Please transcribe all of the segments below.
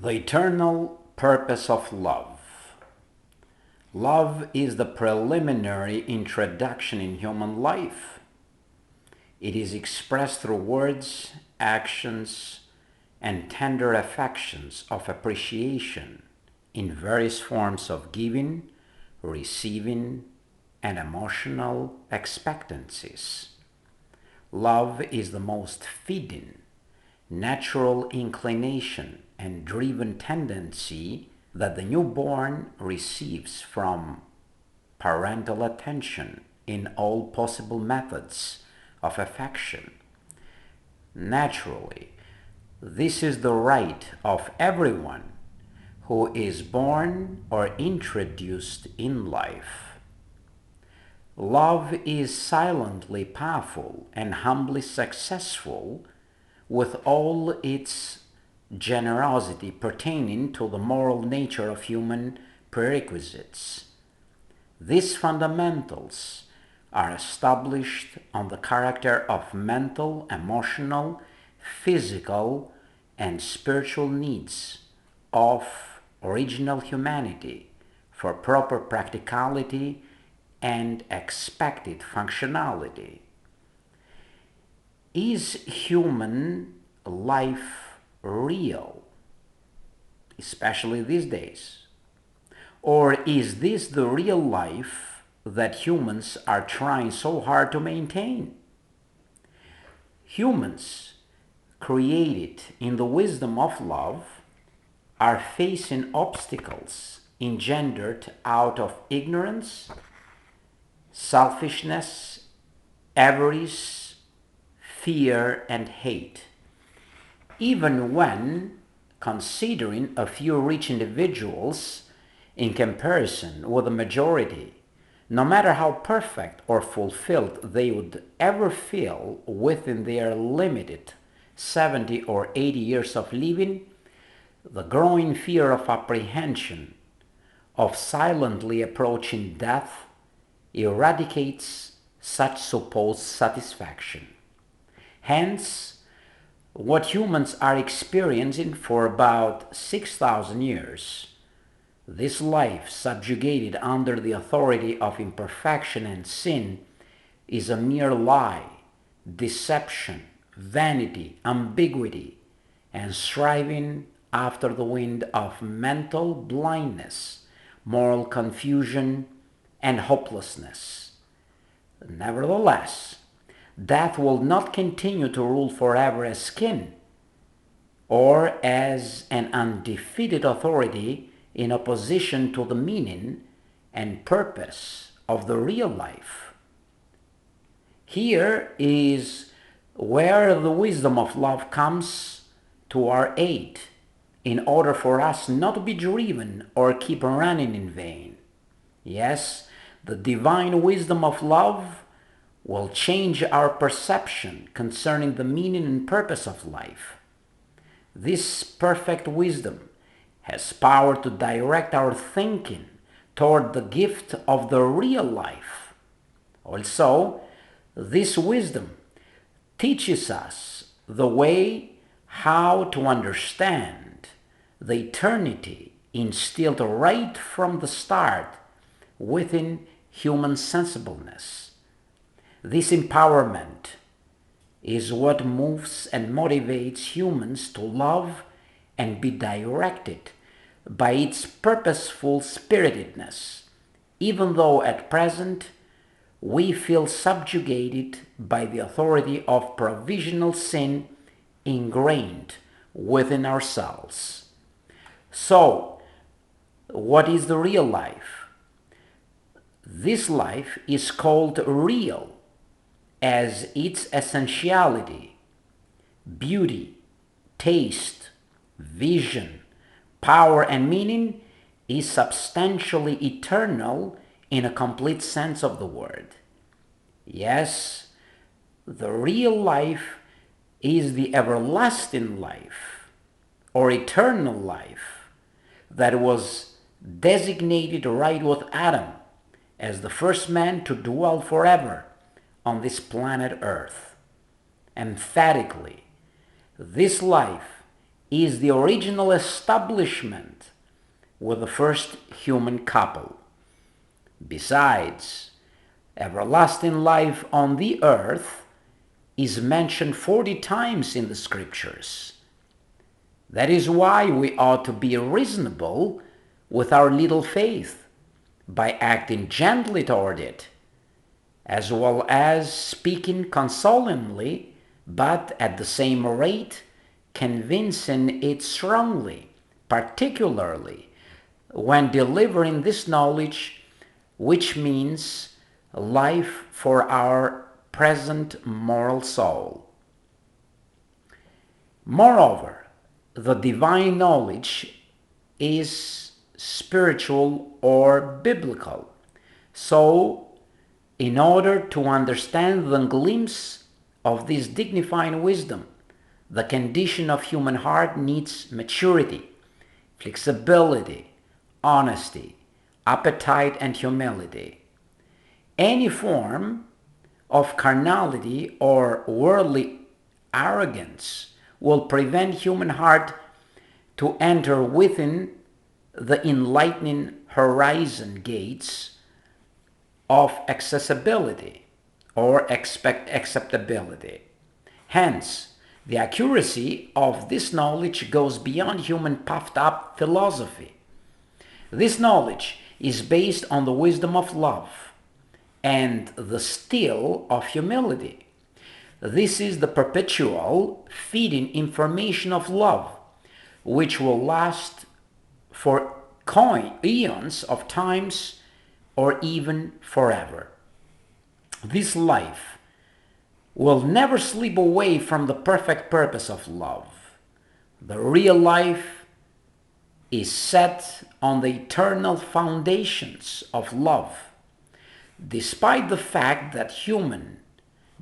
The eternal purpose of love. Love is the preliminary introduction in human life. It is expressed through words, actions, and tender affections of appreciation in various forms of giving, receiving, and emotional expectancies. Love is the most fitting, natural inclination and driven tendency that the newborn receives from parental attention in all possible methods of affection. Naturally, this is the right of everyone who is born or introduced in life. Love is silently powerful and humbly successful with all its generosity pertaining to the moral nature of human prerequisites. These fundamentals are established on the character of mental, emotional, physical, and spiritual needs of original humanity for proper practicality and expected functionality. Is human life real, especially these days? Or is this the real life that humans are trying so hard to maintain? Humans, created in the wisdom of love, are facing obstacles engendered out of ignorance, selfishness, avarice, fear, and hate. Even when considering a few rich individuals in comparison with the majority, no matter how perfect or fulfilled they would ever feel within their limited 70 or 80 years of living, the growing fear of apprehension, of silently approaching death, eradicates such supposed satisfaction. Hence, what humans are experiencing for about 6,000 years, this life subjugated under the authority of imperfection and sin, is a mere lie, deception, vanity, ambiguity, and striving after the wind of mental blindness, moral confusion, and hopelessness. Nevertheless, death will not continue to rule forever as king or as an undefeated authority in opposition to the meaning and purpose of the real life. Here is where the wisdom of love comes to our aid in order for us not to be driven or keep running in vain. Yes, the divine wisdom of love will change our perception concerning the meaning and purpose of life. This perfect wisdom has power to direct our thinking toward the gift of the real life. Also, this wisdom teaches us the way how to understand the eternity instilled right from the start within human sensibleness. This empowerment is what moves and motivates humans to love and be directed by its purposeful spiritedness, even though at present we feel subjugated by the authority of provisional sin ingrained within ourselves. So, what is the real life? This life is called real as its essentiality, beauty, taste, vision, power, and meaning is substantially eternal in a complete sense of the word. Yes, the real life is the everlasting life or eternal life that was designated right with Adam as the first man to dwell forever on this planet Earth. Emphatically, this life is the original establishment with the first human couple. Besides, everlasting life on the earth is mentioned 40 times in the scriptures. That is why we ought to be reasonable with our little faith by acting gently toward it, as well as speaking consolingly, but at the same rate convincing it strongly, particularly when delivering this knowledge, which means life for our present moral soul. Moreover, the divine knowledge is spiritual or biblical. So, in order to understand the glimpse of this dignifying wisdom, the condition of human heart needs maturity, flexibility, honesty, appetite, and humility. Any form of carnality or worldly arrogance will prevent human heart to enter within the enlightening horizon gates of accessibility or acceptability. Hence, the accuracy of this knowledge goes beyond human puffed-up philosophy. This knowledge is based on the wisdom of love and the still of humility. This is the perpetual feeding information of love, which will last for eons of times or even forever. This life will never slip away from the perfect purpose of love. The real life is set on the eternal foundations of love. Despite the fact that human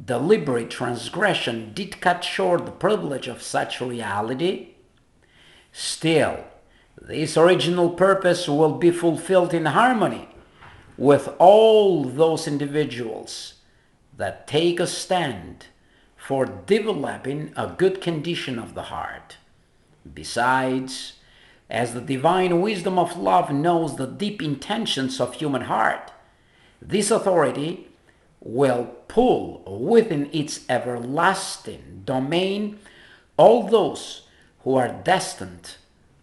deliberate transgression did cut short the privilege of such reality, still, this original purpose will be fulfilled in harmony with all those individuals that take a stand for developing a good condition of the heart. Besides, as the divine wisdom of love knows the deep intentions of human heart, this authority will pull within its everlasting domain all those who are destined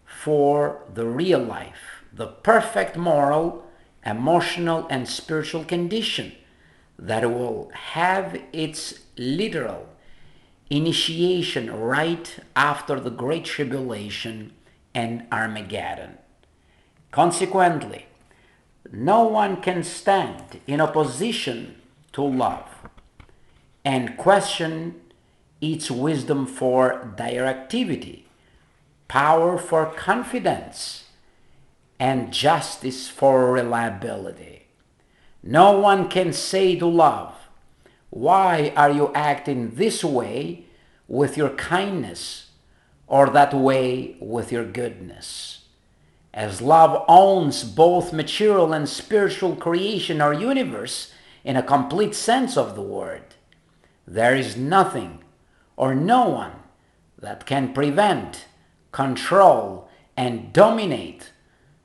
for the real life, the perfect moral, emotional, and spiritual condition that will have its literal initiation right after the Great Tribulation and Armageddon. Consequently, no one can stand in opposition to love and question its wisdom for directivity, power for confidence, and justice for reliability. No one can say to love, "Why are you acting this way with your kindness or that way with your goodness?" As love owns both material and spiritual creation or universe in a complete sense of the word, there is nothing or no one that can prevent, control, and dominate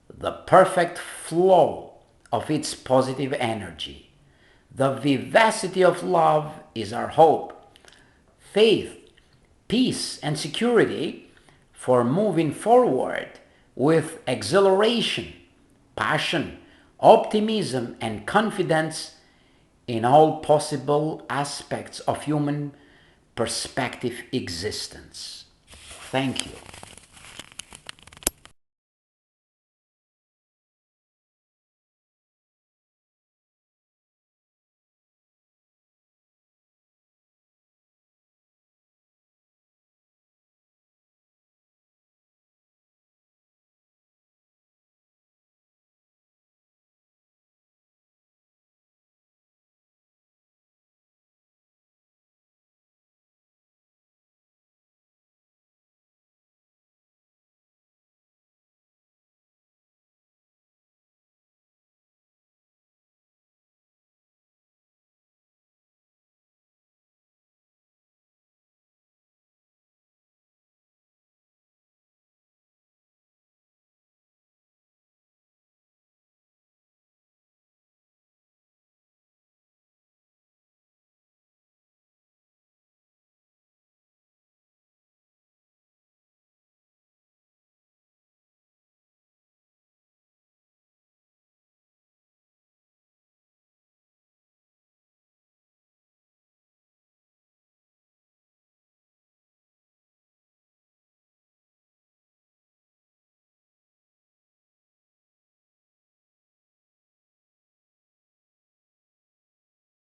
the perfect flow of its positive energy. The vivacity of love is our hope, faith, peace, and security for moving forward with exhilaration, passion, optimism, and confidence in all possible aspects of human perspective existence. Thank you.